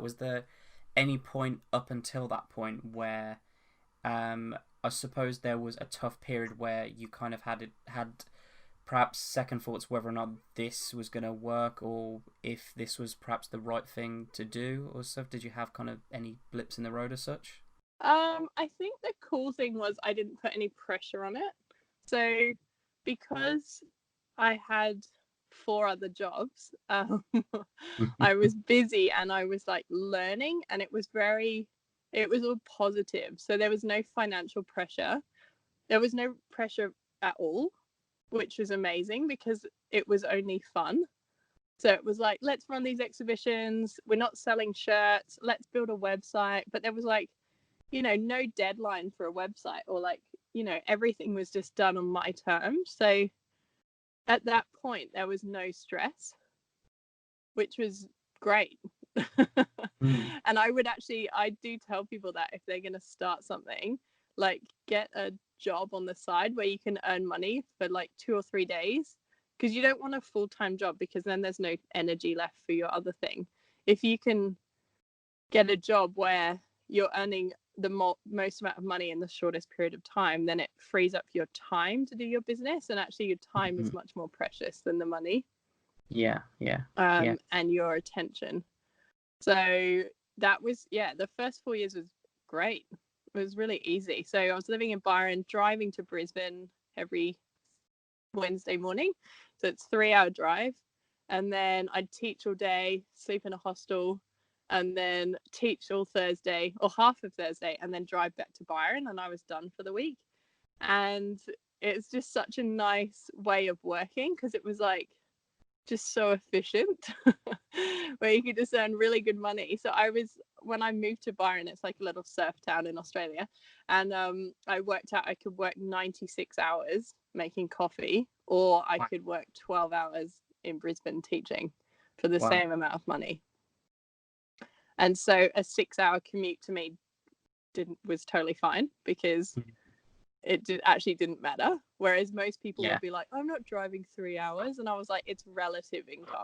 Was there any point up until that point where I suppose there was a tough period where you kind of had perhaps second thoughts whether or not this was going to work, or if this was perhaps the right thing to do or stuff? Did you have kind of any blips in the road as such? I think the cool thing was I didn't put any pressure on it. So because I had 4 other jobs, I was busy and I was like learning, and it was all positive. So there was no financial pressure. There was no pressure at all, which was amazing because it was only fun. So it was like, let's run these exhibitions. We're not selling shirts. Let's build a website. But there was like, no deadline for a website, or like, everything was just done on my terms. So at that point, there was no stress, which was great. And I do tell people that if they're going to start something, like, get a job on the side where you can earn money for like 2 or 3 days, because you don't want a full-time job, because then there's no energy left for your other thing. If you can get a job where you're earning the most amount of money in the shortest period of time, then it frees up your time to do your business, and actually your time is much more precious than the money. Yeah. And your attention. So that was, the first 4 years was great. It was really easy. So I was living in Byron, driving to Brisbane every Wednesday morning. So it's a 3-hour drive. And then I'd teach all day, sleep in a hostel, and then teach all Thursday or half of Thursday, and then drive back to Byron, and I was done for the week. And it's just such a nice way of working, because it was like just so efficient, where you could just earn really good money. So when I moved to Byron, it's like a little surf town in Australia, and I worked out I could work 96 hours making coffee, or I could work 12 hours in Brisbane teaching for the same amount of money. And so a 6-hour commute to me was totally fine, because it actually didn't matter. Whereas most people would be like, I'm not driving 3 hours. And I was like, it's relative income.